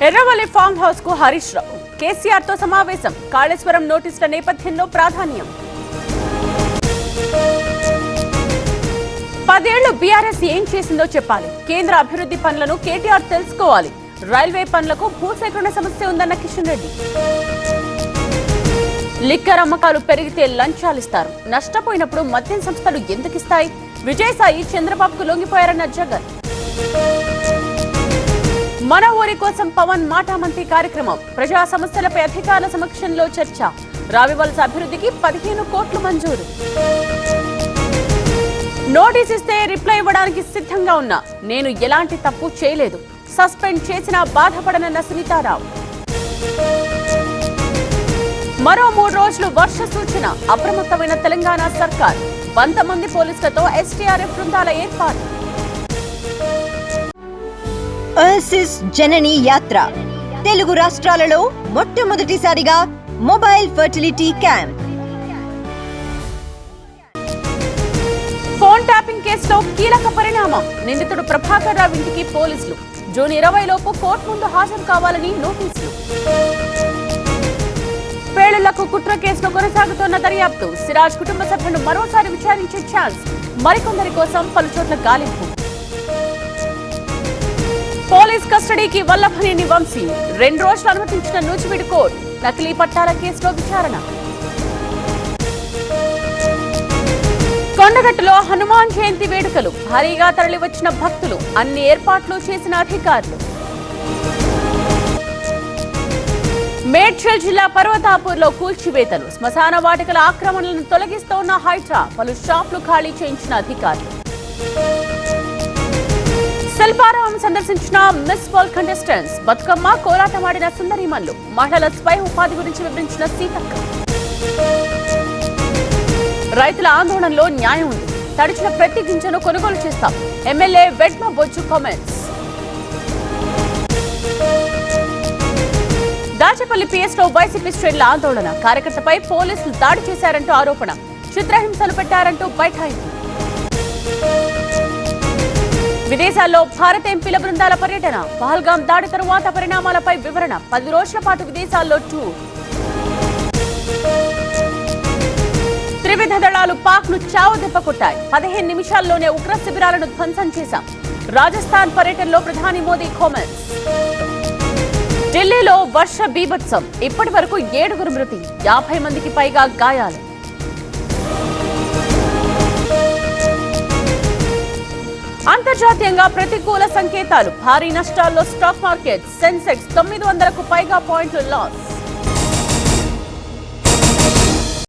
Erravalli farm house కు హరీష్ రావు కేసీఆర్ తో సమావేశం. కాళేశ్వరం నోటీసుల నేపథ్యంలో ప్రాధాన్యం. 10 ఏళ్లు బీఆర్ఎస్ ఏం చేసిందో చెప్పాలి. కేంద్ర అభివృద్ధి పనులను కేటీఆర్ తెలుసుకోవాలి. రైల్వే పనులకు భూసేకరణ సమస్య ఉందన్న కిషన్ రెడ్డి. లిక్కర్ అమ్మకాలు పెరిగితే లంచాలిస్తారు. నష్టపోయినప్పుడు మద్యం సంస్థలు ఎందుకిస్తాయి? విజయసాయి చంద్రబాబుకు లొంగిపోయారన్న జగన్. మన ఊరి కోసం పవన్ మాటామంతి కార్యక్రమం. ప్రజా సమస్యలపై అధికారుల సమక్షంలో చర్చ. రావివలస అభివృద్ధికి 15 కోట్లు మంజూరు. నోటీస్ ఇస్తే రిప్లై ఇవ్వడానికి సిద్ధంగా ఉన్నా. నేను ఎలాంటి తప్పు చేయలేదు. సస్పెండ్ చేసినా బాధపడనన్న సునీతారావు. మరో 3 రోజులు వర్ష సూచన. అప్రమత్తమైన తెలంగాణ సర్కార్. 100 మంది పోలీసులతో ఎస్టీఆర్ఎఫ్ బృందాల ఏర్పాటు. ఓఎసిస్ జనని యాత్ర తెలుగు రాష్ట్రాలలో మొట్టమొదటిసారిగా mobile fertility camp. Phone tapping కేసులో కీలక పరిణామం. నిందితుడు ప్రభాకర్ రావు ఇంటికి పోలీసులు. జూన్ 20 లోపు కోర్టు ముందు హాజరు కావాలని నోటీసులు. పేలుళ్లకు కుట్ర కేసులో కొనసాగుతున్న దర్యాప్తు. సిరాజ్ కుటుంబ సభ్యులను మరోసారి విచారించే ఛాన్స్. మరికొందరి కోసం పలుచోట్ల గాలింపు. పోలీస్ కస్టడీకి వల్లభనేని వంశీ. 2 రోజులు అనుమతించిన నూజివీడు కోర్టు. నకిలీ పట్టాల కేసులో విచారణ. కొండగట్టులో హనుమాన్ జయంతి వేడుకలు. భారీగా తరలివచ్చిన భక్తులు. అన్ని ఏర్పాట్లు చేసిన అధికారులు. మేడ్చల్ జిల్లా పర్వతాపూర్లో కూల్చివేతలు. శ్మశాన వాటికల ఆక్రమణలను తొలగిస్తోన్న హైడ్రా. పలు షాపులు ఖాళీ చేయించిన అధికారులు. శిల్పారావం సందర్శించిన మిస్ వరల్డ్ కంటెస్టెంట్స్. బతుకమ్మ కోలాటమాడిన సుందరీమణులు. మహిళల స్వయం ఉపాధి గురించి వివరించిన సీతక్క. రైతుల ఆందోళనలో న్యాయం ఉంది. తడిచిన ప్రతి గింజను కొనుగోలు చేస్తాం. MLA Vedma Bojju comments. దాచేపల్లి పిఎస్లో వైసీపీ శ్రేణుల ఆందోళన. కార్యకర్తపై పోలీసులు దాడి చేశారంటూ ఆరోపణ. చిత్రహింసలు పెట్టారంటూ బైఠాయింపు. విదేశాల్లో భారత ఎంపీల బృందాల పర్యటన. పహల్గాం దాడి తరువాత పరిణామాలపై వివరణ. 10 రోజుల పాటు విదేశాల్లో టూర్. త్రివిధ దళాలు పాక్ ను చావుదెబ్బ కొట్టాయి. 15 నిమిషాల్లోనే ఉగ్ర శిబిరాలను ధ్వంసం చేశాం. రాజస్థాన్ పర్యటనలో ప్రధాని మోదీ కామెంట్స్. ఢిల్లీలో వర్ష బీభత్సం. ఇప్పటి వరకు 7 మృతి. 50 మందికి పైగా గాయాలు. అంతర్జాతీయంగా ప్రతికూల సంకేతాలు. భారీ నష్టాల్లో స్టాక్ మార్కెట్. సెన్సెక్స్ 900కు పైగా పాయింట్లు లాస్.